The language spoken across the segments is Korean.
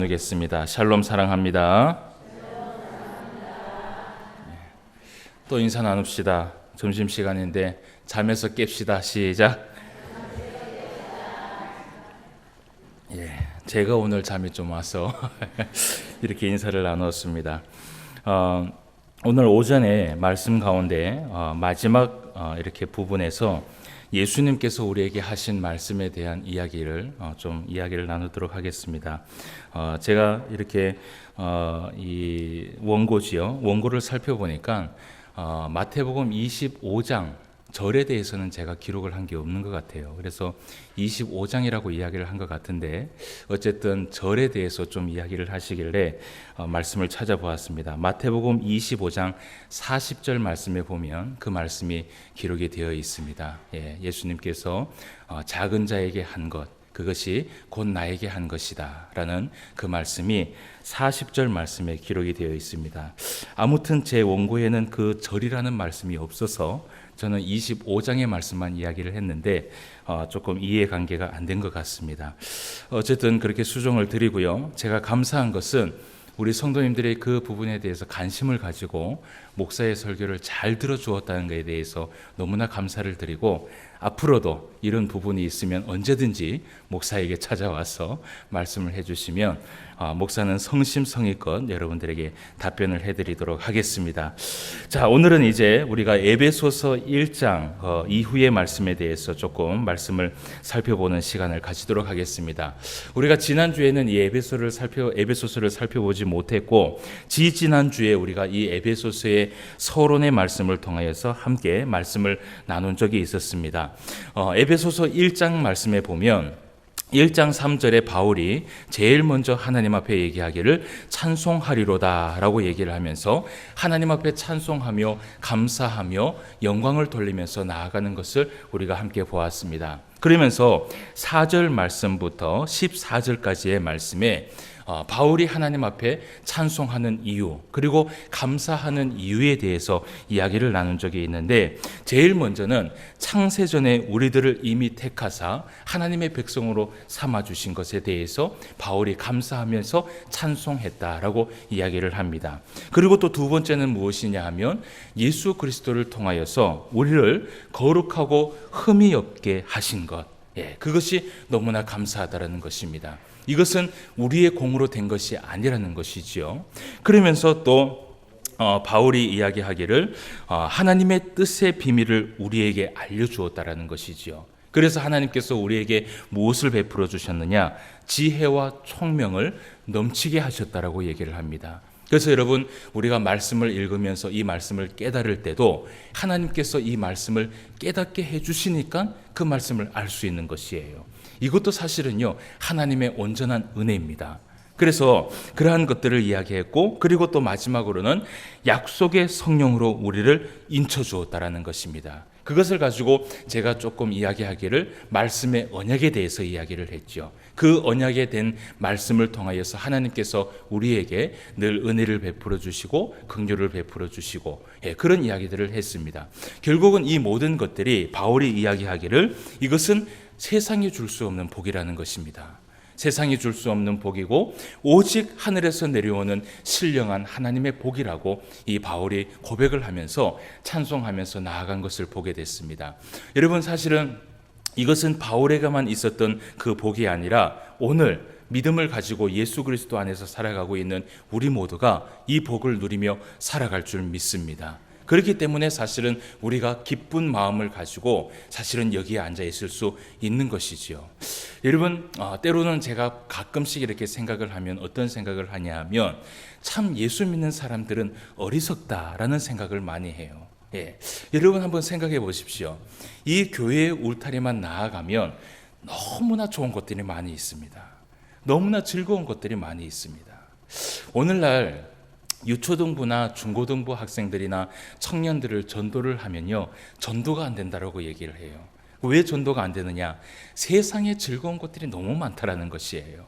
나누겠습니다. 샬롬 사랑합니다. 또 인사 나눕시다. 점심시간인데 잠에서 깹시다. 시작. 제가 오늘 잠이 좀 와서 이렇게 인사를 나누었습니다. 오늘 오전에 말씀 가운데 마지막 이렇게 부분에서 예수님께서 우리에게 하신 말씀에 대한 이야기를 이야기를 나누도록 하겠습니다. 제가 이렇게 이 원고를 살펴보니까 마태복음 25장 절에 대해서는 제가 기록을 한 게 없는 것 같아요. 그래서 25장이라고 이야기를 한 것 같은데 어쨌든 절에 대해서 좀 이야기를 하시길래 말씀을 찾아보았습니다. 마태복음 25장 40절 말씀에 보면 그 말씀이 기록이 되어 있습니다. 예수님께서 작은 자에게 한 것, 그것이 곧 나에게 한 것이다 라는 그 말씀이 40절 말씀에 기록이 되어 있습니다. 아무튼 제 원고에는 그 절이라는 말씀이 없어서 저는 25장의 말씀만 이야기를 했는데 조금 이해관계가 안 된 것 같습니다. 어쨌든 그렇게 수정을 드리고요. 제가 감사한 것은 우리 성도님들의 그 부분에 대해서 관심을 가지고 목사의 설교를 잘 들어주었다는 것에 대해서 너무나 감사를 드리고, 앞으로도 이런 부분이 있으면 언제든지 목사에게 찾아와서 말씀을 해주시면 목사는 성심성의껏 여러분들에게 답변을 해드리도록 하겠습니다. 자, 오늘은 이제 우리가 에베소서 1장 이후의 말씀에 대해서 조금 말씀을 살펴보는 시간을 가지도록 하겠습니다. 우리가 지난주에는 이 에베소서를 살펴보지 못했고, 지지난주에 우리가 이 에베소서의 서론의 말씀을 통하여서 함께 말씀을 나눈 적이 있었습니다. 에베소서 1장 말씀에 보면 1장 3절에 바울이 제일 먼저 하나님 앞에 얘기하기를 찬송하리로다 라고 얘기를 하면서 하나님 앞에 찬송하며 감사하며 영광을 돌리면서 나아가는 것을 우리가 함께 보았습니다. 그러면서 4절 말씀부터 14절까지의 말씀에 바울이 하나님 앞에 찬송하는 이유, 그리고 감사하는 이유에 대해서 이야기를 나눈 적이 있는데, 제일 먼저는 창세전에 우리들을 이미 택하사 하나님의 백성으로 삼아주신 것에 대해서 바울이 감사하면서 찬송했다라고 이야기를 합니다. 그리고 또 두 번째는 무엇이냐 하면 예수 그리스도를 통하여서 우리를 거룩하고 흠이 없게 하신 것, 그것이 너무나 감사하다라는 것입니다. 이것은 우리의 공으로 된 것이 아니라는 것이지요. 그러면서 또 바울이 이야기하기를 하나님의 뜻의 비밀을 우리에게 알려주었다라는 것이지요. 그래서 하나님께서 우리에게 무엇을 베풀어 주셨느냐? 지혜와 총명을 넘치게 하셨다라고 얘기를 합니다. 그래서 여러분, 우리가 말씀을 읽으면서 이 말씀을 깨달을 때도 하나님께서 이 말씀을 깨닫게 해주시니까 그 말씀을 알 수 있는 것이에요. 이것도 사실은요, 하나님의 온전한 은혜입니다. 그래서 그러한 것들을 이야기했고, 그리고 또 마지막으로는 약속의 성령으로 우리를 인쳐 주었다라는 것입니다. 그것을 가지고 제가 조금 이야기하기를 말씀의 언약에 대해서 이야기를 했죠. 그 언약에 된 말씀을 통하여서 하나님께서 우리에게 늘 은혜를 베풀어 주시고 긍휼을 베풀어 주시고, 그런 이야기들을 했습니다. 결국은 이 모든 것들이 바울이 이야기하기를 이것은 세상이 줄 수 없는 복이라는 것입니다. 세상이 줄 수 없는 복이고 오직 하늘에서 내려오는 신령한 하나님의 복이라고 이 바울이 고백을 하면서 찬송하면서 나아간 것을 보게 됐습니다. 여러분, 사실은 이것은 바울에게만 있었던 그 복이 아니라 오늘 믿음을 가지고 예수 그리스도 안에서 살아가고 있는 우리 모두가 이 복을 누리며 살아갈 줄 믿습니다. 그렇기 때문에 사실은 우리가 기쁜 마음을 가지고 사실은 여기에 앉아 있을 수 있는 것이지요. 여러분, 때로는 제가 가끔씩 이렇게 생각을 하면 어떤 생각을 하냐 하면 참 예수 믿는 사람들은 어리석다라는 생각을 많이 해요. 여러분 한번 생각해 보십시오. 이 교회의 울타리만 나아가면 너무나 좋은 것들이 많이 있습니다. 너무나 즐거운 것들이 많이 있습니다. 오늘날 유초등부나 중고등부 학생들이나 청년들을 전도를 하면요, 전도가 안 된다라고 얘기를 해요. 왜 전도가 안 되느냐? 세상에 즐거운 것들이 너무 많다라는 것이에요.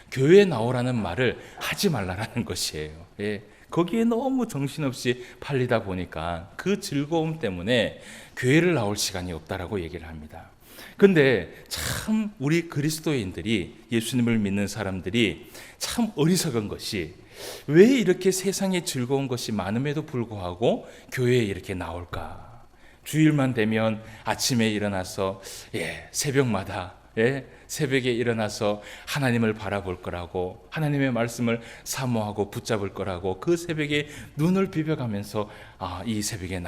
교회에 나오라는 말을 하지 말라라는 것이에요. 거기에 너무 정신없이 팔리다 보니까 그 즐거움 때문에 교회를 나올 시간이 없다라고 얘기를 합니다. 근데 참 우리 그리스도인들이, 예수님을 믿는 사람들이 참 어리석은 것이, 왜 이렇게 세상에 즐거운 것이 많음에도 불구하고 교회에 이렇게 나올까? 주일만 되면 아침에 일어나서 새벽마다 새벽에 일어나서 하나님을 바라볼 거라고, 하나님의 말씀을 사모하고 붙잡을 거라고 그 새벽에 눈을 비벼가면서 이 새벽에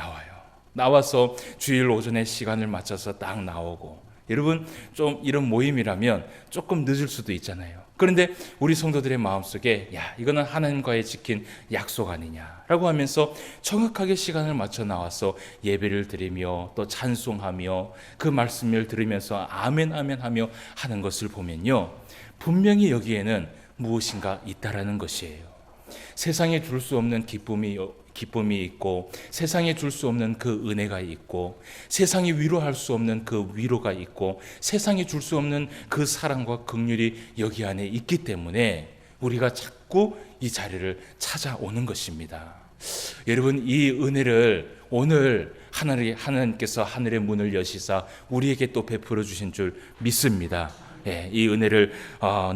나와서 주일 오전에 시간을 맞춰서 딱 나오고, 여러분 좀 이런 모임이라면 조금 늦을 수도 있잖아요. 그런데 우리 성도들의 마음속에 이거는 하나님과의 지킨 약속 아니냐라고 하면서 정확하게 시간을 맞춰 나와서 예배를 드리며 또 찬송하며 그 말씀을 들으면서 아멘 아멘 하며 하는 것을 보면요, 분명히 여기에는 무엇인가 있다라는 것이에요. 세상에 줄 수 없는 기쁨이 있고, 세상에 줄 수 없는 그 은혜가 있고, 세상이 위로할 수 없는 그 위로가 있고, 세상에 줄 수 없는 그 사랑과 긍휼이 여기 안에 있기 때문에 우리가 자꾸 이 자리를 찾아오는 것입니다. 여러분, 이 은혜를 오늘 하나님께서 하늘의 문을 여시사 우리에게 또 베풀어 주신 줄 믿습니다. 이 은혜를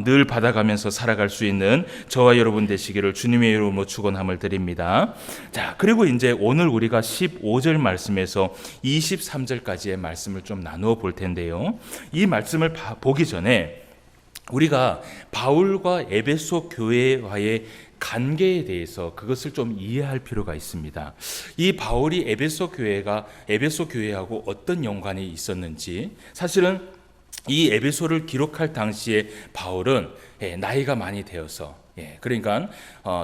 늘 받아가면서 살아갈 수 있는 저와 여러분 되시기를 주님의 이름으로 축원함을 드립니다. 자, 그리고 이제 오늘 우리가 15절 말씀에서 23절까지의 말씀을 좀 나누어 볼 텐데요. 이 말씀을 보기 전에 우리가 바울과 에베소 교회와의 관계에 대해서 그것을 좀 이해할 필요가 있습니다. 이 바울이 에베소 교회하고 어떤 연관이 있었는지, 사실은 이 에베소를 기록할 당시에 바울은 나이가 많이 되어서, 그러니까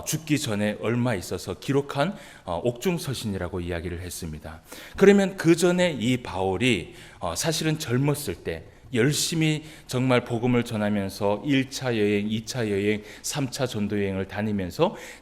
죽기 전에 얼마 있어서 기록한 옥중서신이라고 이야기를 했습니다. 그러면 그 전에 이 바울이 사실은 젊었을 때 열심히 정말 복음을 전하면서 1차 여행, 2차 여행, 3차 전도 여행을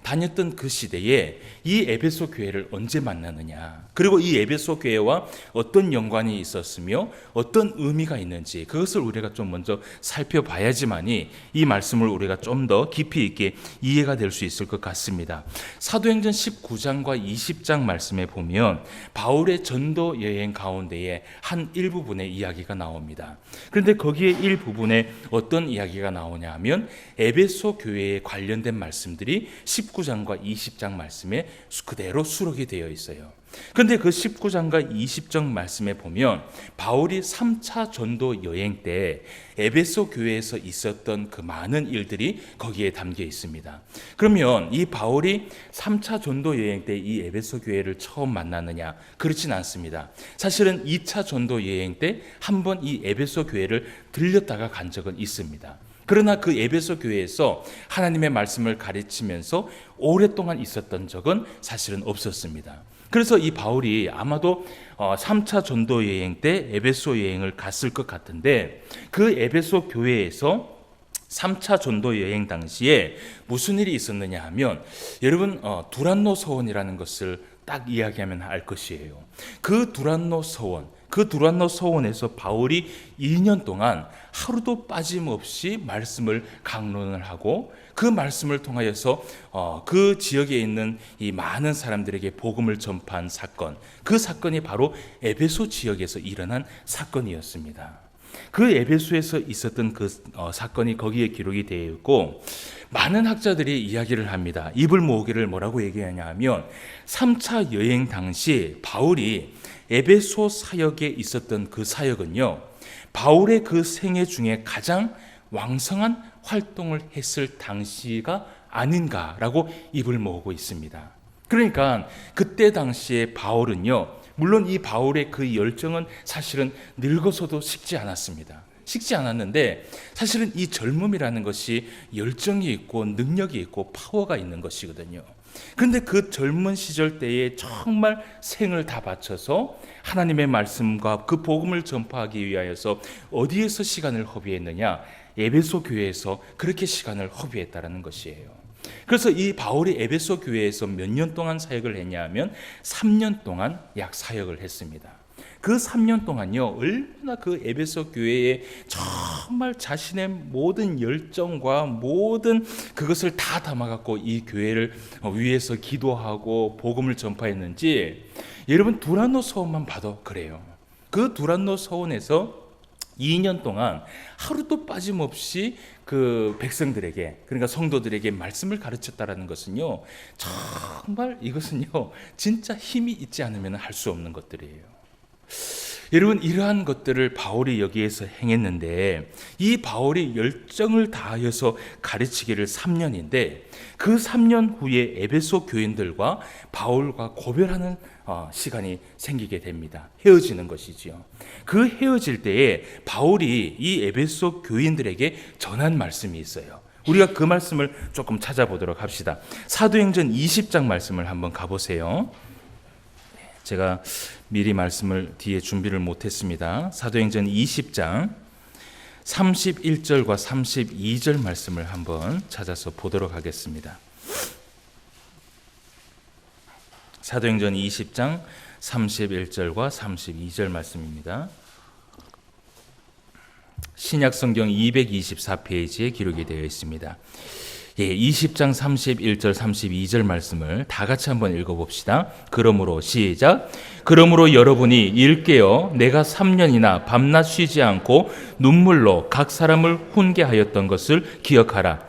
다녔던 그 시대에 이 에베소 교회를 언제 만나느냐, 그리고 이 에베소 교회와 어떤 연관이 있었으며 어떤 의미가 있는지, 그것을 우리가 좀 먼저 살펴봐야지만이 이 말씀을 우리가 좀 더 깊이 있게 이해가 될 수 있을 것 같습니다. 사도행전 19장과 20장 말씀에 보면 바울의 전도 여행 가운데에 한 일부분의 이야기가 나옵니다. 그런데 거기에 일부분에 어떤 이야기가 나오냐 하면 에베소 교회에 관련된 말씀들이 19장과 20장 말씀에 그대로 수록이 되어 있어요. 그런데 그 19장과 20장 말씀에 보면 바울이 3차 전도 여행 때 에베소 교회에서 있었던 그 많은 일들이 거기에 담겨 있습니다. 그러면 이 바울이 3차 전도 여행 때 이 에베소 교회를 처음 만났느냐? 그렇진 않습니다. 사실은 2차 전도 여행 때 한 번 이 에베소 교회를 들렸다가 간 적은 있습니다. 그러나 그 에베소 교회에서 하나님의 말씀을 가르치면서 오랫동안 있었던 적은 사실은 없었습니다. 그래서 이 바울이 아마도 3차 전도 여행 때 에베소 여행을 갔을 것 같은데, 그 에베소 교회에서 3차 전도 여행 당시에 무슨 일이 있었느냐 하면, 여러분 두란노 서원이라는 것을 딱 이야기하면 알 것이에요. 그 두란노 서원에서 바울이 2년 동안 하루도 빠짐없이 말씀을 강론을 하고, 그 말씀을 통하여서 그 지역에 있는 이 많은 사람들에게 복음을 전파한 사건, 그 사건이 바로 에베소 지역에서 일어난 사건이었습니다. 그 에베소에서 있었던 그 사건이 거기에 기록이 되어 있고, 많은 학자들이 이야기를 합니다. 입을 모으기를 뭐라고 얘기하냐 하면, 3차 여행 당시 바울이 에베소 사역에 있었던 그 사역은요, 바울의 그 생애 중에 가장 왕성한 활동을 했을 당시가 아닌가라고 입을 모으고 있습니다. 그러니까 그때 당시에 바울은요, 물론 이 바울의 그 열정은 사실은 늙어서도 식지 않았는데 사실은 이 젊음이라는 것이 열정이 있고 능력이 있고 파워가 있는 것이거든요. 그런데 그 젊은 시절 때에 정말 생을 다 바쳐서 하나님의 말씀과 그 복음을 전파하기 위하여서 어디에서 시간을 허비했느냐? 에베소 교회에서 그렇게 시간을 허비했다라는 것이에요. 그래서 이 바울이 에베소 교회에서 몇 년 동안 사역을 했냐 하면 3년 동안 약 사역을 했습니다. 그 3년 동안요, 얼마나 그 에베소 교회에 정말 자신의 모든 열정과 모든 그것을 다 담아갖고 이 교회를 위해서 기도하고 복음을 전파했는지, 여러분 두란노 서원만 봐도 그래요. 그 두란노 서원에서 2년 동안 하루도 빠짐없이 그 백성들에게, 그러니까 성도들에게 말씀을 가르쳤다라는 것은요, 정말 이것은요 진짜 힘이 있지 않으면 할 수 없는 것들이에요. 여러분, 이러한 것들을 바울이 여기에서 행했는데, 이 바울이 열정을 다하여서 가르치기를 3년인데 그 3년 후에 에베소 교인들과 바울과 고별하는 시간이 생기게 됩니다. 헤어지는 것이지요. 그 헤어질 때에 바울이 이 에베소 교인들에게 전한 말씀이 있어요. 우리가 그 말씀을 조금 찾아보도록 합시다. 사도행전 20장 말씀을 한번 가보세요. 제가 미리 말씀을 뒤에 준비를 못했습니다. 사도행전 20장 31절과 32절 말씀을 한번 찾아서 보도록 하겠습니다. 사도행전 20장 31절과 32절 말씀입니다. 신약성경 224페이지에 기록이 되어 있습니다. 20장 31절 32절 말씀을 다 같이 한번 읽어봅시다. 그러므로 시작. 그러므로 여러분이 일깨어 내가 3년이나 밤낮 쉬지 않고 눈물로 각 사람을 훈계하였던 것을 기억하라.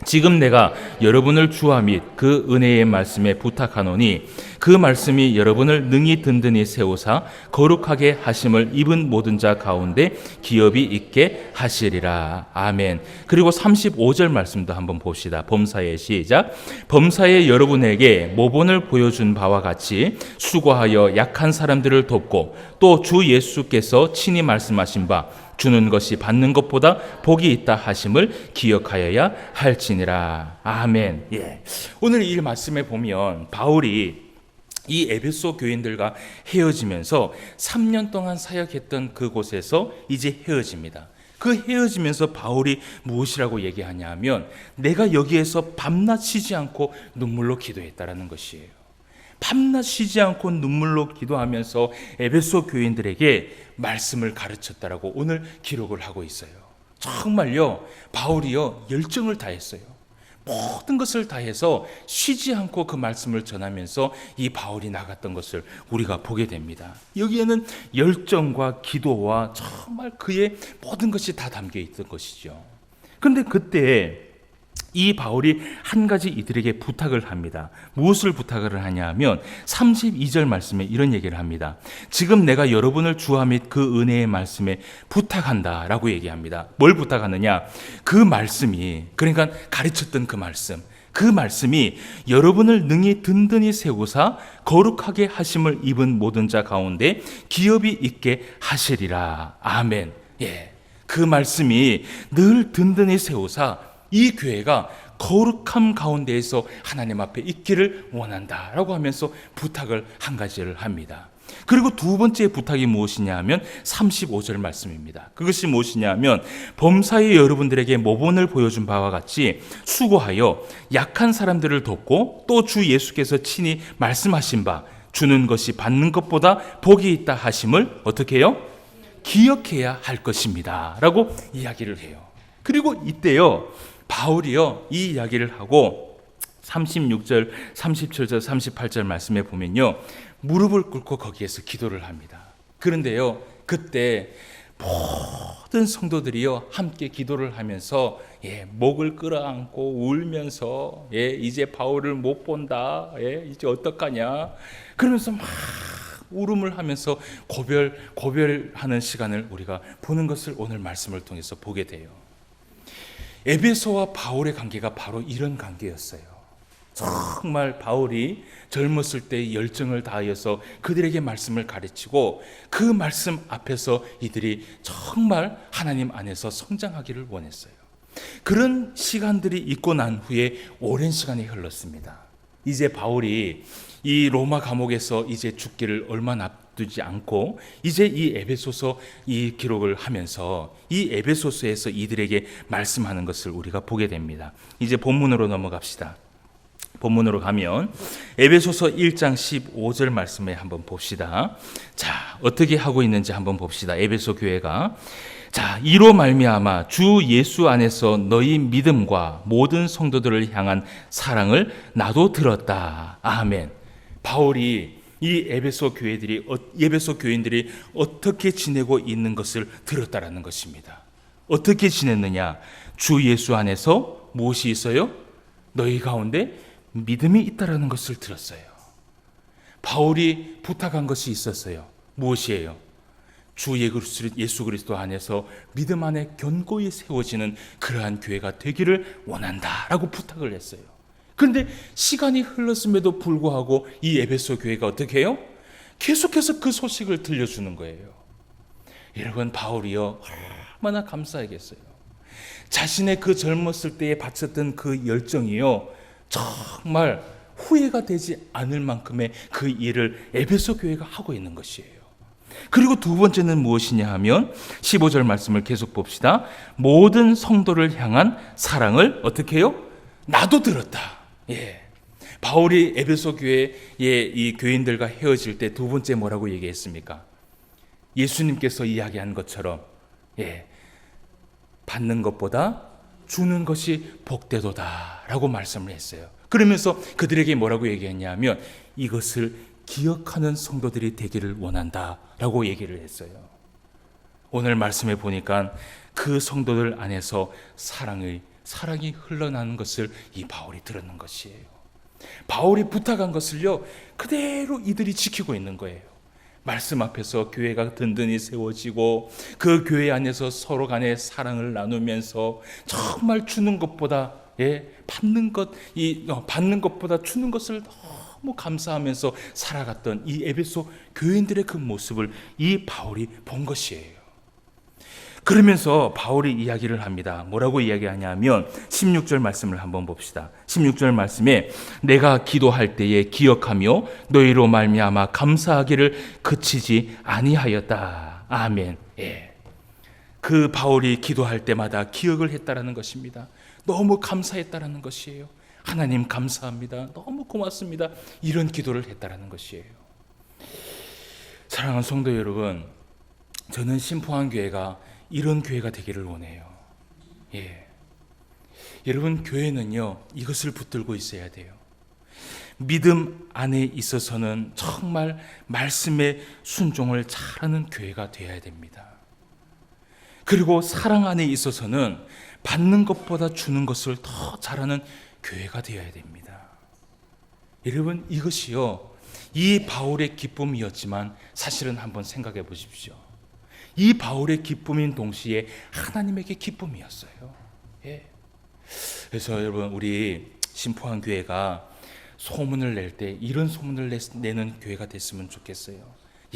지금 내가 여러분을 주와 및 그 은혜의 말씀에 부탁하노니 그 말씀이 여러분을 능히 든든히 세우사 거룩하게 하심을 입은 모든 자 가운데 기업이 있게 하시리라. 아멘. 그리고 35절 말씀도 한번 봅시다. 범사에 시작. 범사에 여러분에게 모본을 보여준 바와 같이 수고하여 약한 사람들을 돕고 또 주 예수께서 친히 말씀하신 바 주는 것이 받는 것보다 복이 있다 하심을 기억하여야 할지니라. 아멘. 오늘 이 말씀에 보면 바울이 이 에베소 교인들과 헤어지면서 3년 동안 사역했던 그곳에서 이제 헤어집니다. 그 헤어지면서 바울이 무엇이라고 얘기하냐 하면 내가 여기에서 밤낮 쉬지 않고 눈물로 기도했다라는 것이에요. 밤낮 쉬지 않고 눈물로 기도하면서 에베소 교인들에게 말씀을 가르쳤다라고 오늘 기록을 하고 있어요. 정말요, 바울이요 열정을 다했어요. 모든 것을 다해서 쉬지 않고 그 말씀을 전하면서 이 바울이 나갔던 것을 우리가 보게 됩니다. 여기에는 열정과 기도와 정말 그의 모든 것이 다 담겨 있던 것이죠. 그런데 그때 이 바울이 한 가지 이들에게 부탁을 합니다. 무엇을 부탁을 하냐 하면 32절 말씀에 이런 얘기를 합니다. 지금 내가 여러분을 주와 및 그 은혜의 말씀에 부탁한다 라고 얘기합니다. 뭘 부탁하느냐? 그 말씀이, 그러니까 가르쳤던 그 말씀이 여러분을 능히 든든히 세우사 거룩하게 하심을 입은 모든 자 가운데 기업이 있게 하시리라. 아멘. 그 말씀이 늘 든든히 세우사 이 교회가 거룩함 가운데에서 하나님 앞에 있기를 원한다라고 하면서 부탁을 한 가지를 합니다. 그리고 두 번째 부탁이 무엇이냐 하면 35절 말씀입니다. 그것이 무엇이냐 하면 범사에 여러분들에게 모본을 보여준 바와 같이 수고하여 약한 사람들을 돕고 또 주 예수께서 친히 말씀하신 바 주는 것이 받는 것보다 복이 있다 하심을 어떻게 해요? 기억해야 할 것입니다 라고 이야기를 해요. 그리고 이때요 바울이요 이 이야기를 하고 36절, 37절, 38절 말씀에 보면요 무릎을 꿇고 거기에서 기도를 합니다. 그런데요 그때 모든 성도들이요 함께 기도를 하면서 목을 끌어안고 울면서 이제 바울을 못 본다, 이제 어떡하냐 그러면서 막 울음을 하면서 고별하는 시간을 우리가 보는 것을 오늘 말씀을 통해서 보게 돼요. 에베소와 바울의 관계가 바로 이런 관계였어요. 정말 바울이 젊었을 때 열정을 다하여서 그들에게 말씀을 가르치고 그 말씀 앞에서 이들이 정말 하나님 안에서 성장하기를 원했어요. 그런 시간들이 있고 난 후에 오랜 시간이 흘렀습니다. 이제 바울이 이 로마 감옥에서 이제 죽기를 얼마 앞두지 않고 이제 이 에베소서 이 기록을 하면서 이 에베소서에서 이들에게 말씀하는 것을 우리가 보게 됩니다. 이제 본문으로 넘어갑시다. 본문으로 가면 에베소서 1장 15절 말씀에 한번 봅시다. 자, 어떻게 하고 있는지 한번 봅시다. 에베소 교회가 자, 이로 말미암아 주 예수 안에서 너희 믿음과 모든 성도들을 향한 사랑을 나도 들었다. 아멘. 바울이 이 에베소 교인들이 어떻게 지내고 있는 것을 들었다라는 것입니다. 어떻게 지냈느냐? 주 예수 안에서 무엇이 있어요? 너희 가운데 믿음이 있다라는 것을 들었어요. 바울이 부탁한 것이 있었어요. 무엇이에요? 주 예수 그리스도 안에서 믿음 안에 견고히 세워지는 그러한 교회가 되기를 원한다라고 부탁을 했어요. 그런데 시간이 흘렀음에도 불구하고 이 에베소 교회가 어떻게 해요? 계속해서 그 소식을 들려주는 거예요. 여러분, 바울이요, 얼마나 감사하겠어요. 자신의 그 젊었을 때에 바쳤던 그 열정이요, 정말 후회가 되지 않을 만큼의 그 일을 에베소 교회가 하고 있는 것이에요. 그리고 두 번째는 무엇이냐 하면 15절 말씀을 계속 봅시다. 모든 성도를 향한 사랑을 어떻게 해요? 나도 들었다. 예. 바울이 에베소 교회의 이 교인들과 헤어질 때 두 번째 뭐라고 얘기했습니까? 예수님께서 이야기한 것처럼, 예, 받는 것보다 주는 것이 복되도다라고 말씀을 했어요. 그러면서 그들에게 뭐라고 얘기했냐면 이것을 기억하는 성도들이 되기를 원한다라고 얘기를 했어요. 오늘 말씀에 보니까 그 성도들 안에서 사랑이 흘러나는 것을 이 바울이 들었는 것이에요. 바울이 부탁한 것을요, 그대로 이들이 지키고 있는 거예요. 말씀 앞에서 교회가 든든히 세워지고 그 교회 안에서 서로 간에 사랑을 나누면서 정말 주는 것보다, 예, 받는 것보다 주는 것을 너무 감사하면서 살아갔던 이 에베소 교인들의 그 모습을 이 바울이 본 것이에요. 그러면서 바울이 이야기를 합니다. 뭐라고 이야기하냐면 16절 말씀을 한번 봅시다. 16절 말씀에 내가 기도할 때에 기억하며 너희로 말미암아 감사하기를 그치지 아니하였다. 아멘. 예. 그 바울이 기도할 때마다 기억을 했다라는 것입니다. 너무 감사했다라는 것이에요. 하나님 감사합니다. 너무 고맙습니다. 이런 기도를 했다라는 것이에요. 사랑하는 성도 여러분, 저는 신포한 교회가 이런 교회가 되기를 원해요. 예. 여러분, 교회는요, 이것을 붙들고 있어야 돼요. 믿음 안에 있어서는 정말 말씀에 순종을 잘하는 교회가 되어야 됩니다. 그리고 사랑 안에 있어서는 받는 것보다 주는 것을 더 잘하는 교회가 되어야 됩니다. 여러분, 이것이요, 이 바울의 기쁨이었지만 사실은 한번 생각해 보십시오. 이 바울의 기쁨인 동시에 하나님에게 기쁨이었어요. 예. 그래서 여러분, 우리 신포한 교회가 소문을 낼 때 이런 소문을 내는 교회가 됐으면 좋겠어요.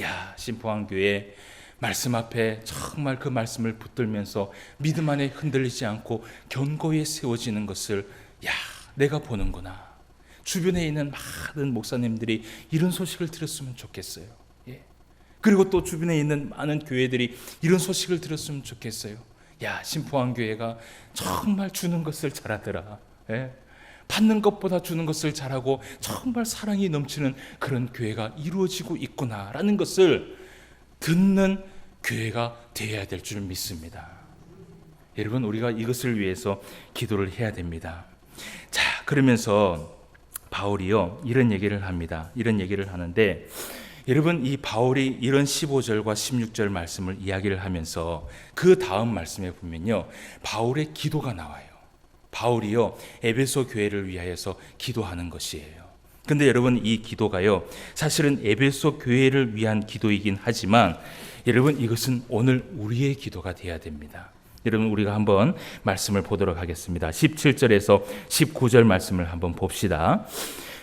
야, 신포한 교회 말씀 앞에 정말 그 말씀을 붙들면서 믿음 안에 흔들리지 않고 견고히 세워지는 것을, 야, 내가 보는구나. 주변에 있는 많은 목사님들이 이런 소식을 들었으면 좋겠어요. 예. 그리고 또 주변에 있는 많은 교회들이 이런 소식을 들었으면 좋겠어요. 야, 신포한 교회가 정말 주는 것을 잘하더라. 예? 받는 것보다 주는 것을 잘하고 정말 사랑이 넘치는 그런 교회가 이루어지고 있구나라는 것을 듣는 교회가 되어야 될 줄 믿습니다. 여러분, 우리가 이것을 위해서 기도를 해야 됩니다. 자, 그러면서 바울이요, 이런 얘기를 합니다. 이런 얘기를 하는데, 여러분, 이 바울이 이런 15절과 16절 말씀을 이야기를 하면서 그 다음 말씀에 보면요, 바울의 기도가 나와요. 바울이요, 에베소 교회를 위하여서 기도하는 것이에요. 근데 여러분, 이 기도가요, 사실은 에베소 교회를 위한 기도이긴 하지만 여러분, 이것은 오늘 우리의 기도가 되어야 됩니다. 여러분, 우리가 한번 말씀을 보도록 하겠습니다. 17절에서 19절 말씀을 한번 봅시다.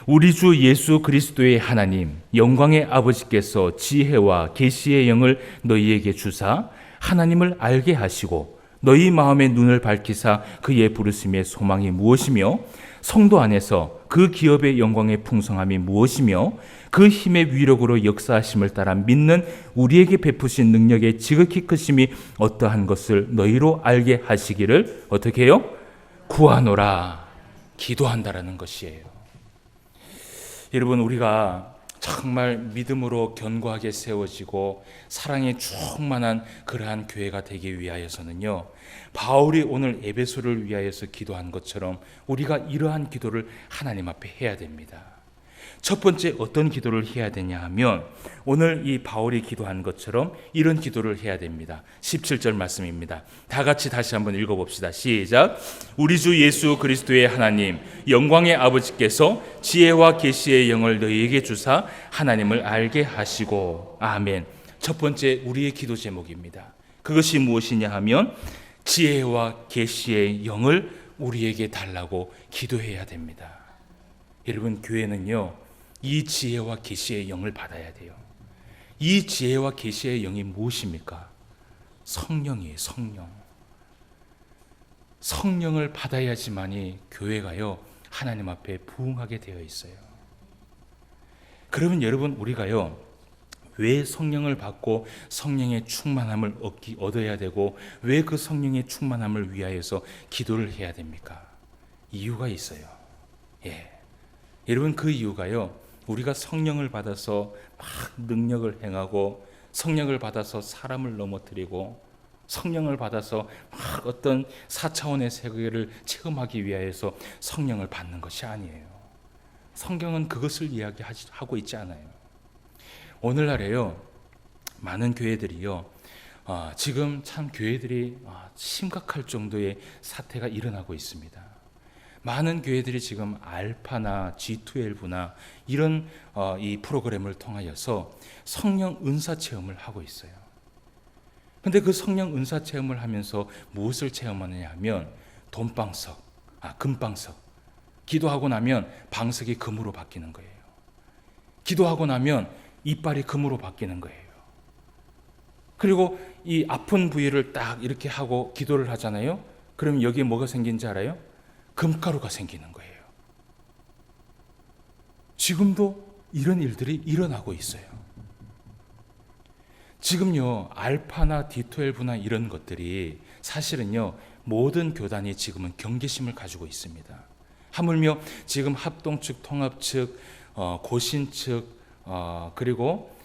우리 주 예수 그리스도의 하나님, 영광의 아버지께서 지혜와 계시의 영을 너희에게 주사 하나님을 알게 하시고 너희 마음의 눈을 밝히사 그의 부르심의 소망이 무엇이며 성도 안에서 그 기업의 영광의 풍성함이 무엇이며 그 힘의 위력으로 역사하심을 따라 믿는 우리에게 베푸신 능력의 지극히 크심이 어떠한 것을 너희로 알게 하시기를 어떻게 해요? 구하노라. 기도한다라는 것이에요. 여러분, 우리가 정말 믿음으로 견고하게 세워지고 사랑에 충만한 그러한 교회가 되기 위하여서는요, 바울이 오늘 에베소를 위하여서 기도한 것처럼 우리가 이러한 기도를 하나님 앞에 해야 됩니다. 첫 번째 어떤 기도를 해야 되냐 하면 오늘 이 바울이 기도한 것처럼 이런 기도를 해야 됩니다. 17절 말씀입니다. 다 같이 다시 한번 읽어봅시다. 시작. 우리 주 예수 그리스도의 하나님 영광의 아버지께서 지혜와 계시의 영을 너희에게 주사 하나님을 알게 하시고. 아멘. 첫 번째 우리의 기도 제목입니다. 그것이 무엇이냐 하면 지혜와 계시의 영을 우리에게 달라고 기도해야 됩니다. 여러분, 교회는요 이 지혜와 계시의 영을 받아야 돼요. 이 지혜와 계시의 영이 무엇입니까? 성령이에요. 성령을 받아야지만이 교회가요 하나님 앞에 부응하게 되어 있어요. 그러면 여러분, 우리가요 왜 성령을 받고 성령의 충만함을 얻어야 되고 왜 그 성령의 충만함을 위하여서 기도를 해야 됩니까? 이유가 있어요. 여러분, 그 이유가요 우리가 성령을 받아서 막 능력을 행하고 성령을 받아서 사람을 넘어뜨리고 성령을 받아서 막 어떤 4차원의 세계를 체험하기 위하여서 성령을 받는 것이 아니에요. 성경은 그것을 이야기하고 있지 않아요. 오늘날에요 많은 교회들이요 지금 참 교회들이 심각할 정도의 사태가 일어나고 있습니다. 많은 교회들이 지금 알파나 G12나 이런 이 프로그램을 통하여서 성령 은사 체험을 하고 있어요. 그런데 그 성령 은사 체험을 하면서 무엇을 체험하느냐 하면 금방석. 기도하고 나면 방석이 금으로 바뀌는 거예요. 기도하고 나면 이빨이 금으로 바뀌는 거예요. 그리고 이 아픈 부위를 딱 이렇게 하고 기도를 하잖아요. 그럼 여기에 뭐가 생긴지 알아요? 금가루가 생기는 거예요. 지금도 이런 일들이 일어나고 있어요. 지금요 알파나 D12나 이런 것들이 사실은요 모든 교단이 지금은 경계심을 가지고 있습니다. 하물며 지금 합동 측, 통합 측, 고신 측, 그리고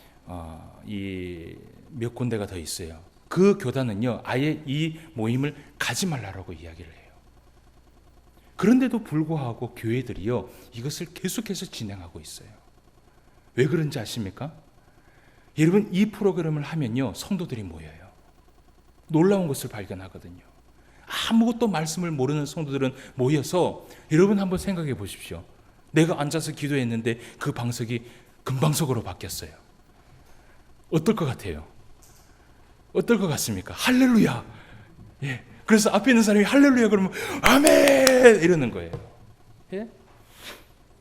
이 몇 군데가 더 있어요. 그 교단은요 아예 이 모임을 가지 말라고 이야기를 해요. 그런데도 불구하고 교회들이요 이것을 계속해서 진행하고 있어요. 왜 그런지 아십니까? 여러분, 이 프로그램을 하면요 성도들이 모여요. 놀라운 것을 발견하거든요. 아무것도 말씀을 모르는 성도들은 모여서, 여러분 한번 생각해 보십시오. 내가 앉아서 기도했는데 그 방석이 금방석으로 바뀌었어요. 어떨 것 같아요? 어떨 것 같습니까? 할렐루야. 그래서 앞에 있는 사람이 할렐루야 그러면 아멘 이러는 거예요.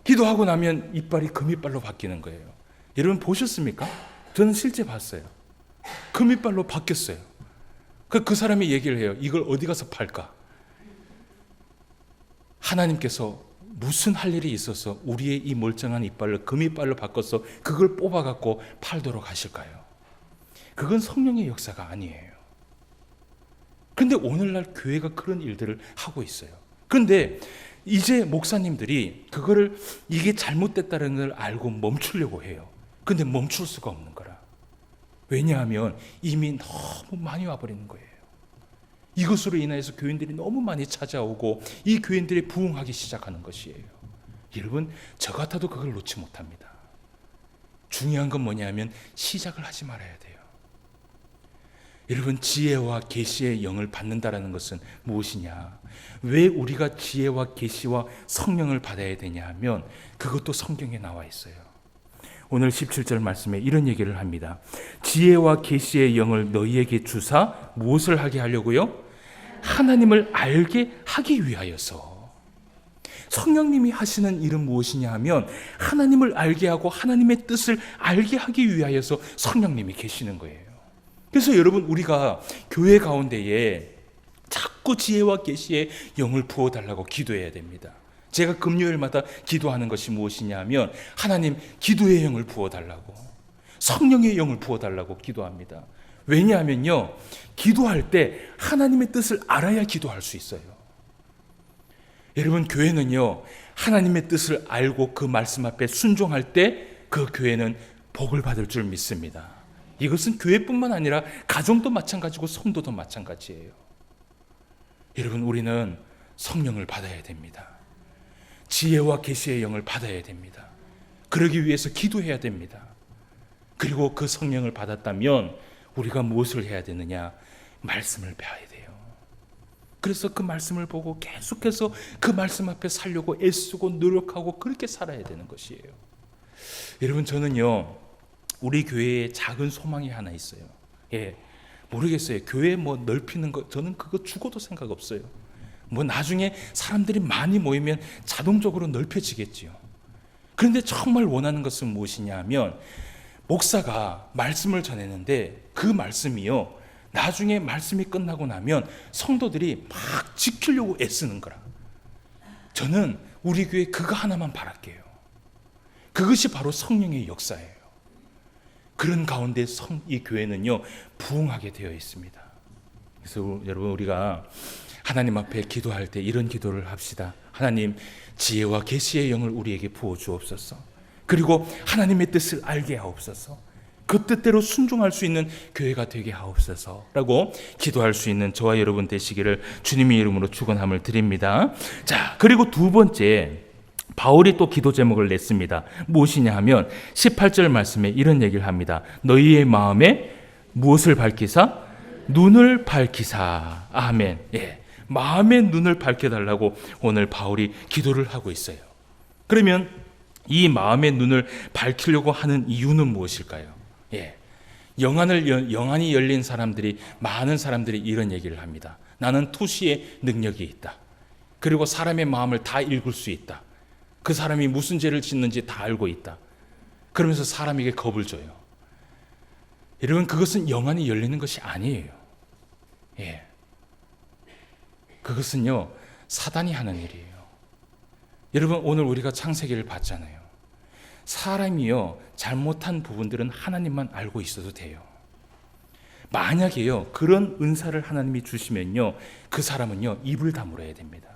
기도하고 나면 이빨이 금이빨로 바뀌는 거예요. 여러분 보셨습니까? 저는 실제 봤어요. 금이빨로 바뀌었어요. 그 사람이 얘기를 해요. 이걸 어디 가서 팔까? 하나님께서 무슨 할 일이 있어서 우리의 이 멀쩡한 이빨을 금이빨로 바꿔서 그걸 뽑아갖고 팔도록 하실까요? 그건 성령의 역사가 아니에요. 그런데 오늘날 교회가 그런 일들을 하고 있어요. 그런데 이제 목사님들이 그거를 이게 잘못됐다는 걸 알고 멈추려고 해요. 근데 멈출 수가 없는 거라. 왜냐하면 이미 너무 많이 와버리는 거예요. 이것으로 인해서 교인들이 너무 많이 찾아오고 이 교인들이 부흥하기 시작하는 것이에요. 여러분, 저 같아도 그걸 놓지 못합니다. 중요한 건 뭐냐면 시작을 하지 말아야 돼요. 여러분, 지혜와 계시의 영을 받는다라는 것은 무엇이냐? 왜 우리가 지혜와 계시와 성령을 받아야 되냐 하면 그것도 성경에 나와 있어요. 오늘 17절 말씀에 이런 얘기를 합니다. 지혜와 계시의 영을 너희에게 주사 무엇을 하게 하려고요? 하나님을 알게 하기 위하여서. 성령님이 하시는 일은 무엇이냐 하면 하나님을 알게 하고 하나님의 뜻을 알게 하기 위하여서 성령님이 계시는 거예요. 그래서 여러분, 우리가 교회 가운데에 자꾸 지혜와 계시의 영을 부어달라고 기도해야 됩니다. 제가 금요일마다 기도하는 것이 무엇이냐 하면 하나님 기도의 영을 부어달라고, 성령의 영을 부어달라고 기도합니다. 왜냐하면요, 기도할 때 하나님의 뜻을 알아야 기도할 수 있어요. 여러분, 교회는요 하나님의 뜻을 알고 그 말씀 앞에 순종할 때 그 교회는 복을 받을 줄 믿습니다. 이것은 교회뿐만 아니라 가정도 마찬가지고 성도도 마찬가지예요. 여러분, 우리는 성령을 받아야 됩니다. 지혜와 계시의 영을 받아야 됩니다. 그러기 위해서 기도해야 됩니다. 그리고 그 성령을 받았다면 우리가 무엇을 해야 되느냐? 말씀을 배워야 돼요. 그래서 그 말씀을 보고 계속해서 그 말씀 앞에 살려고 애쓰고 노력하고 그렇게 살아야 되는 것이에요. 여러분, 저는요, 우리 교회에 작은 소망이 하나 있어요. 모르겠어요. 교회 넓히는 거, 저는 그거 죽어도 생각 없어요. 나중에 사람들이 많이 모이면 자동적으로 넓혀지겠지요. 그런데 정말 원하는 것은 무엇이냐 하면, 목사가 말씀을 전했는데 그 말씀이요, 나중에 말씀이 끝나고 나면 성도들이 막 지키려고 애쓰는 거라. 저는 우리 교회 그거 하나만 바랄게요. 그것이 바로 성령의 역사예요. 그런 가운데 이 교회는요, 부흥하게 되어 있습니다. 그래서 여러분, 우리가 하나님 앞에 기도할 때 이런 기도를 합시다. 하나님, 지혜와 계시의 영을 우리에게 부어 주옵소서. 그리고 하나님의 뜻을 알게 하옵소서. 그 뜻대로 순종할 수 있는 교회가 되게 하옵소서 라고 기도할 수 있는 저와 여러분 되시기를 주님의 이름으로 축원함을 드립니다. 자, 그리고 두 번째, 바울이 또 기도 제목을 냈습니다. 무엇이냐 하면 18절 말씀에 이런 얘기를 합니다. 너희의 마음에 무엇을 밝히사? 눈을 밝히사. 아멘. 마음의 눈을 밝혀달라고 오늘 바울이 기도를 하고 있어요. 그러면 이 마음의 눈을 밝히려고 하는 이유는 무엇일까요? 영안이 열린 사람들이, 많은 사람들이 이런 얘기를 합니다. 나는 투시의 능력이 있다. 그리고 사람의 마음을 다 읽을 수 있다. 그 사람이 무슨 죄를 짓는지 다 알고 있다. 그러면서 사람에게 겁을 줘요. 여러분, 그것은 영안이 열리는 것이 아니에요. 그것은요, 사단이 하는 일이에요. 여러분, 오늘 우리가 창세기를 봤잖아요. 사람이요, 잘못한 부분들은 하나님만 알고 있어도 돼요. 만약에요, 그런 은사를 하나님이 주시면요, 그 사람은요, 입을 다물어야 됩니다.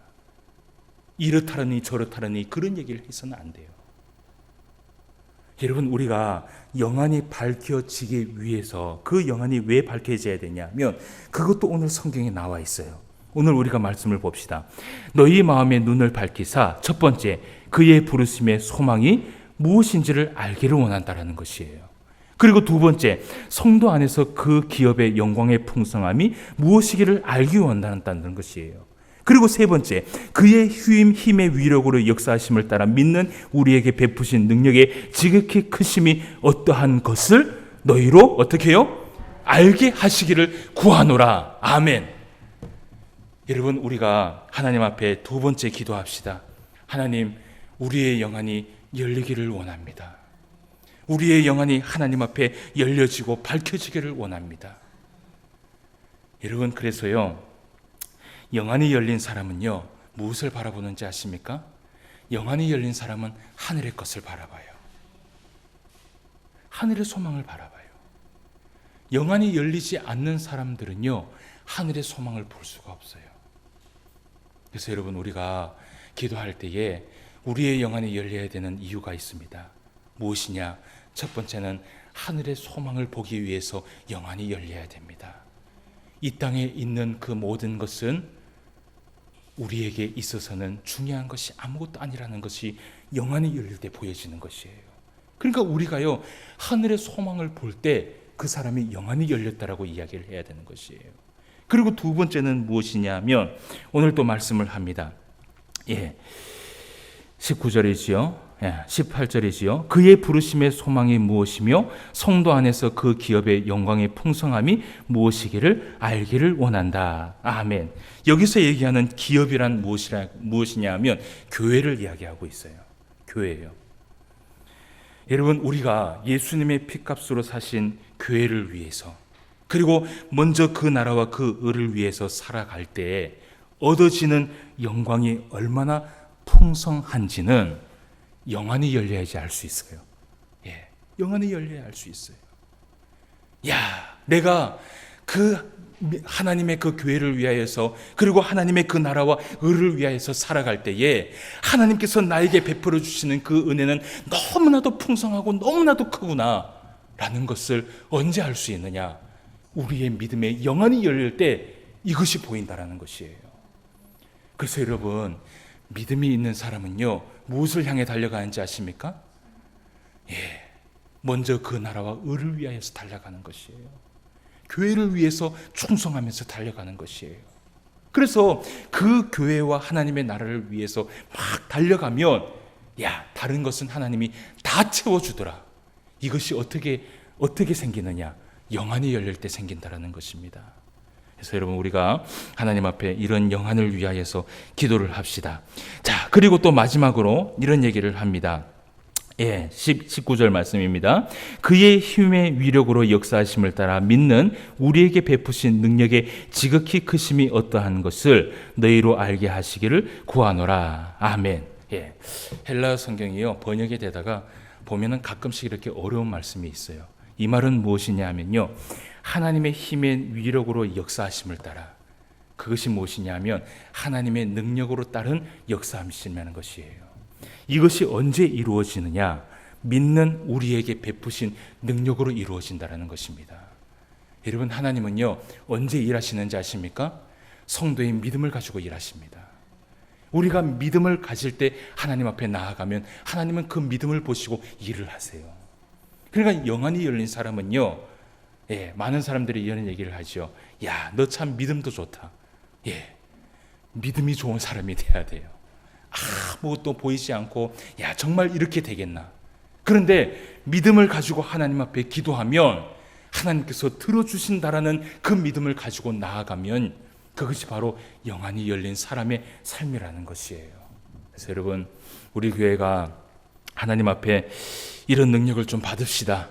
이렇다느니 저렇다느니 그런 얘기를 해서는 안 돼요. 여러분, 우리가 영안이 밝혀지기 위해서, 그 영안이 왜 밝혀져야 되냐면, 그것도 오늘 성경에 나와 있어요. 오늘 우리가 말씀을 봅시다. 너희 마음의 눈을 밝히사, 첫 번째, 그의 부르심의 소망이 무엇인지를 알기를 원한다라는 것이에요. 그리고 두 번째, 성도 안에서 그 기업의 영광의 풍성함이 무엇이기를 알기 원한다는 것이에요. 그리고 세 번째, 그의 힘의 위력으로 역사하심을 따라 믿는 우리에게 베푸신 능력의 지극히 크심이 어떠한 것을 너희로 어떻게 해요? 알게 하시기를 구하노라. 아멘. 여러분, 우리가 하나님 앞에 두 번째 기도합시다. 하나님, 우리의 영안이 열리기를 원합니다. 우리의 영안이 하나님 앞에 열려지고 밝혀지기를 원합니다. 여러분, 그래서요, 영안이 열린 사람은요, 무엇을 바라보는지 아십니까? 영안이 열린 사람은 하늘의 것을 바라봐요. 하늘의 소망을 바라봐요. 영안이 열리지 않는 사람들은요, 하늘의 소망을 볼 수가 없어요. 그래서 여러분, 우리가 기도할 때에 우리의 영안이 열려야 되는 이유가 있습니다. 무엇이냐? 첫 번째는 하늘의 소망을 보기 위해서 영안이 열려야 됩니다. 이 땅에 있는 그 모든 것은 우리에게 있어서는 중요한 것이 아무것도 아니라는 것이 영안이 열릴 때 보여지는 것이에요. 그러니까 우리가요, 하늘의 소망을 볼 때 그 사람이 영안이 열렸다라고 이야기를 해야 되는 것이에요. 그리고 두 번째는 무엇이냐면, 오늘 또 말씀을 합니다. 19절이지요. 18절이지요. 그의 부르심의 소망이 무엇이며 성도 안에서 그 기업의 영광의 풍성함이 무엇이기를 알기를 원한다. 아멘. 여기서 얘기하는 기업이란 무엇이냐 하면 교회를 이야기하고 있어요. 교회예요. 여러분, 우리가 예수님의 피값으로 사신 교회를 위해서, 그리고 먼저 그 나라와 그 의를 위해서 살아갈 때 얻어지는 영광이 얼마나 풍성한지는 영안이 열려야지 알 수 있어요. 영안이 열려야 알 수 있어요. 내가 그 하나님의 그 교회를 위하여서, 그리고 하나님의 그 나라와 의를 위하여서 살아갈 때에 하나님께서 나에게 베풀어 주시는 그 은혜는 너무나도 풍성하고 너무나도 크구나 라는 것을 언제 알 수 있느냐? 우리의 믿음의 영안이 열릴 때 이것이 보인다라는 것이에요. 그래서 여러분, 믿음이 있는 사람은요, 무엇을 향해 달려가는지 아십니까? 먼저 그 나라와 의를 위하여서 달려가는 것이에요. 교회를 위해서 충성하면서 달려가는 것이에요. 그래서 그 교회와 하나님의 나라를 위해서 막 달려가면 다른 것은 하나님이 다 채워주더라. 이것이 어떻게 생기느냐? 영안이 열릴 때 생긴다라는 것입니다. 그래서 여러분, 우리가 하나님 앞에 이런 영안을 위하여서 기도를 합시다. 자, 그리고 또 마지막으로 이런 얘기를 합니다. 19절 말씀입니다. 그의 힘의 위력으로 역사하심을 따라 믿는 우리에게 베푸신 능력의 지극히 크심이 어떠한 것을 너희로 알게 하시기를 구하노라. 아멘. 헬라 성경이요, 번역에 되다가 보면은 가끔씩 이렇게 어려운 말씀이 있어요. 이 말은 무엇이냐 하면요, 하나님의 힘의 위력으로 역사하심을 따라, 그것이 무엇이냐 하면 하나님의 능력으로 따른 역사하심이라는 것이에요. 이것이 언제 이루어지느냐? 믿는 우리에게 베푸신 능력으로 이루어진다는 것입니다. 여러분, 하나님은요, 언제 일하시는지 아십니까? 성도의 믿음을 가지고 일하십니다. 우리가 믿음을 가질 때 하나님 앞에 나아가면 하나님은 그 믿음을 보시고 일을 하세요. 그러니까 영안이 열린 사람은요, 많은 사람들이 이런 얘기를 하죠. 너 참 믿음도 좋다. 믿음이 좋은 사람이 돼야 돼요. 아무것도 보이지 않고 정말 이렇게 되겠나? 그런데 믿음을 가지고 하나님 앞에 기도하면 하나님께서 들어주신다라는 그 믿음을 가지고 나아가면 그것이 바로 영안이 열린 사람의 삶이라는 것이에요. 그래서 여러분, 우리 교회가 하나님 앞에 이런 능력을 좀 받읍시다.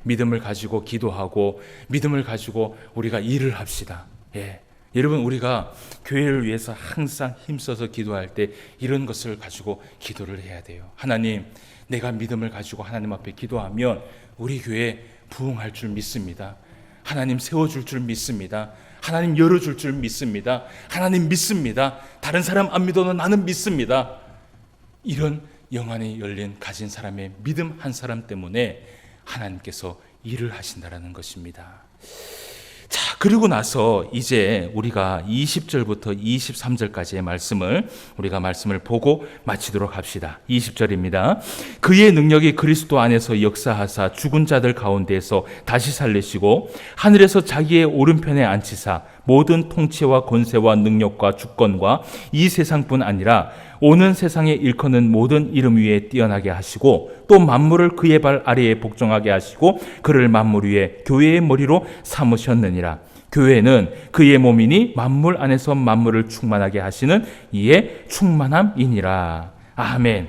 믿음을 가지고 기도하고 믿음을 가지고 우리가 일을 합시다. 여러분, 우리가 교회를 위해서 항상 힘써서 기도할 때 이런 것을 가지고 기도를 해야 돼요. 하나님, 내가 믿음을 가지고 하나님 앞에 기도하면 우리 교회 부흥할 줄 믿습니다. 하나님 세워줄 줄 믿습니다. 하나님 열어줄 줄 믿습니다. 하나님 믿습니다. 다른 사람 안 믿어도 나는 믿습니다. 이런 영안이 열린 가진 사람의 믿음 한 사람 때문에 하나님께서 일을 하신다라는 것입니다. 자, 그리고 나서 이제 우리가 20절부터 23절까지의 말씀을 보고 마치도록 합시다. 20절입니다. 그의 능력이 그리스도 안에서 역사하사 죽은 자들 가운데에서 다시 살리시고 하늘에서 자기의 오른편에 앉히사 모든 통치와 권세와 능력과 주권과 이 세상뿐 아니라 오는 세상에 일컫는 모든 이름 위에 뛰어나게 하시고 또 만물을 그의 발 아래에 복종하게 하시고 그를 만물 위에 교회의 머리로 삼으셨느니라. 교회는 그의 몸이니 만물 안에서 만물을 충만하게 하시는 이의 충만함이니라. 아멘.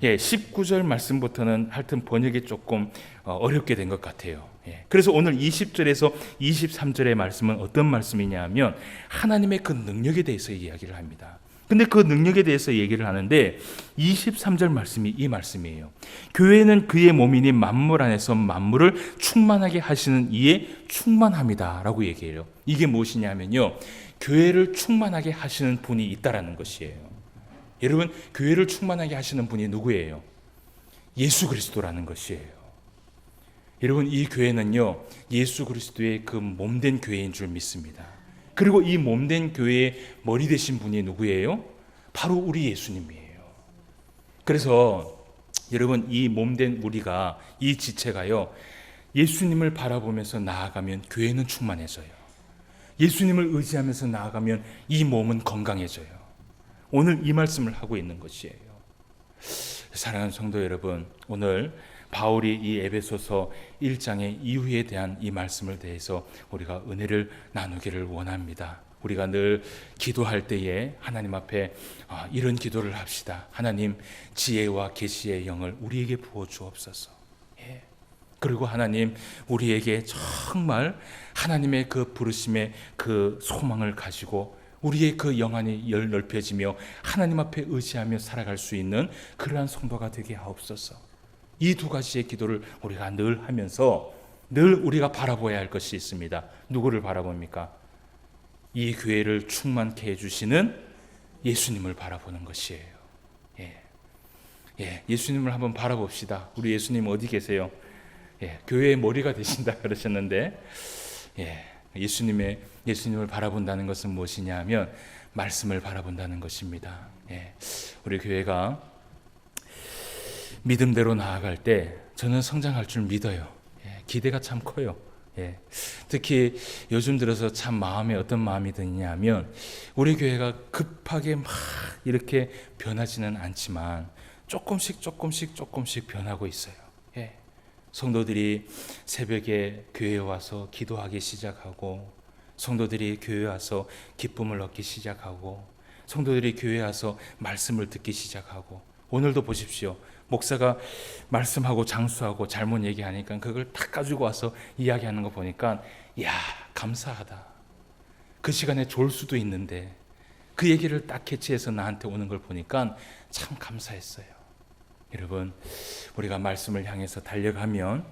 19절 말씀부터는 하여튼 번역이 조금 어렵게 된 것 같아요. 그래서 오늘 20절에서 23절의 말씀은 어떤 말씀이냐 하면 하나님의 그 능력에 대해서 이야기를 합니다. 근데 그 능력에 대해서 얘기를 하는데 23절 말씀이 이 말씀이에요. 교회는 그의 몸이니 만물 안에서 만물을 충만하게 하시는 이의 충만함이다 라고 얘기해요. 이게 무엇이냐면요, 교회를 충만하게 하시는 분이 있다라는 것이에요. 여러분, 교회를 충만하게 하시는 분이 누구예요? 예수 그리스도라는 것이에요. 여러분, 이 교회는요, 예수 그리스도의 그 몸된 교회인 줄 믿습니다. 그리고 이 몸된 교회의 머리 되신 분이 누구예요? 바로 우리 예수님이에요. 그래서 여러분, 이 몸된 우리가, 이 지체가요, 예수님을 바라보면서 나아가면 교회는 충만해져요. 예수님을 의지하면서 나아가면 이 몸은 건강해져요. 오늘 이 말씀을 하고 있는 것이에요. 사랑하는 성도 여러분, 오늘 바울이 이 에베소서 1장의 이유에 대한 이 말씀을 대해서 우리가 은혜를 나누기를 원합니다. 우리가 늘 기도할 때에 하나님 앞에 이런 기도를 합시다. 하나님, 지혜와 계시의 영을 우리에게 부어 주옵소서. 그리고 하나님, 우리에게 정말 하나님의 그 부르심의 그 소망을 가지고 우리의 그 영안이 넓혀지며 하나님 앞에 의지하며 살아갈 수 있는 그러한 성도가 되게 하옵소서. 이 두 가지의 기도를 우리가 늘 하면서 늘 우리가 바라봐야 할 것이 있습니다. 누구를 바라봅니까? 이 교회를 충만케 해주시는 예수님을 바라보는 것이에요. 예수님을 한번 바라봅시다. 우리 예수님 어디 계세요? 교회의 머리가 되신다 그러셨는데, 예수님을 바라본다는 것은 무엇이냐 하면 말씀을 바라본다는 것입니다. 우리 교회가 믿음대로 나아갈 때 저는 성장할 줄 믿어요. 기대가 참 커요. 특히 요즘 들어서 참 마음에 어떤 마음이 드냐면 우리 교회가 급하게 막 이렇게 변하지는 않지만 조금씩 변하고 있어요. 성도들이 새벽에 교회에 와서 기도하기 시작하고, 성도들이 교회에 와서 기쁨을 얻기 시작하고, 성도들이 교회에 와서 말씀을 듣기 시작하고, 오늘도 보십시오. 목사가 말씀하고 장수하고 잘못 얘기하니까 그걸 딱 가지고 와서 이야기하는 거 보니까 야, 감사하다. 그 시간에 졸 수도 있는데 그 얘기를 딱 캐치해서 나한테 오는 걸 보니까 참 감사했어요. 여러분, 우리가 말씀을 향해서 달려가면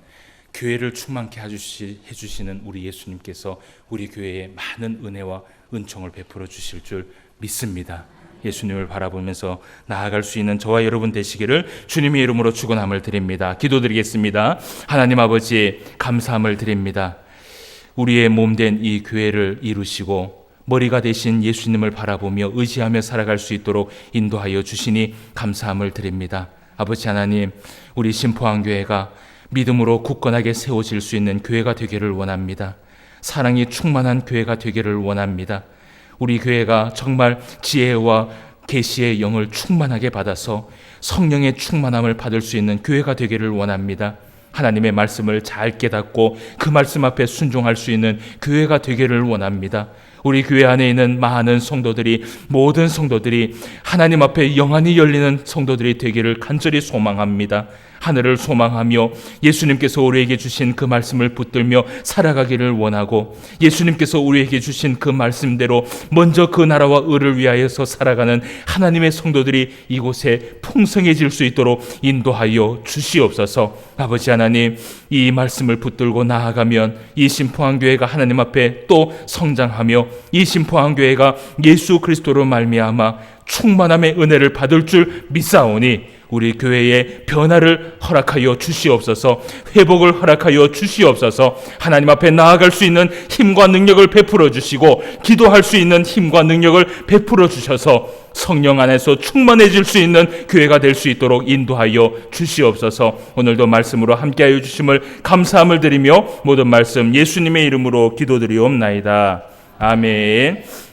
교회를 충만케 해주시는 우리 예수님께서 우리 교회에 많은 은혜와 은총을 베풀어 주실 줄 믿습니다. 예수님을 바라보면서 나아갈 수 있는 저와 여러분 되시기를 주님의 이름으로 축원함을 드립니다. 기도드리겠습니다. 하나님 아버지, 감사함을 드립니다. 우리의 몸된 이 교회를 이루시고 머리가 되신 예수님을 바라보며 의지하며 살아갈 수 있도록 인도하여 주시니 감사함을 드립니다. 아버지 하나님, 우리 신포항교회가 믿음으로 굳건하게 세워질 수 있는 교회가 되기를 원합니다. 사랑이 충만한 교회가 되기를 원합니다. 우리 교회가 정말 지혜와 계시의 영을 충만하게 받아서 성령의 충만함을 받을 수 있는 교회가 되기를 원합니다. 하나님의 말씀을 잘 깨닫고 그 말씀 앞에 순종할 수 있는 교회가 되기를 원합니다. 우리 교회 안에 있는 많은 성도들이, 모든 성도들이 하나님 앞에 영안이 열리는 성도들이 되기를 간절히 소망합니다. 하늘을 소망하며 예수님께서 우리에게 주신 그 말씀을 붙들며 살아가기를 원하고, 예수님께서 우리에게 주신 그 말씀대로 먼저 그 나라와 의를 위하여서 살아가는 하나님의 성도들이 이곳에 풍성해질 수 있도록 인도하여 주시옵소서. 아버지 하나님, 이 말씀을 붙들고 나아가면 이 신포항교회가 하나님 앞에 또 성장하며 이 신포항교회가 예수 그리스도로 말미암아 충만함의 은혜를 받을 줄 믿사오니 우리 교회에 변화를 허락하여 주시옵소서. 회복을 허락하여 주시옵소서. 하나님 앞에 나아갈 수 있는 힘과 능력을 베풀어 주시고 기도할 수 있는 힘과 능력을 베풀어 주셔서 성령 안에서 충만해질 수 있는 교회가 될 수 있도록 인도하여 주시옵소서. 오늘도 말씀으로 함께하여 주심을 감사함을 드리며 모든 말씀 예수님의 이름으로 기도드리옵나이다. 아멘.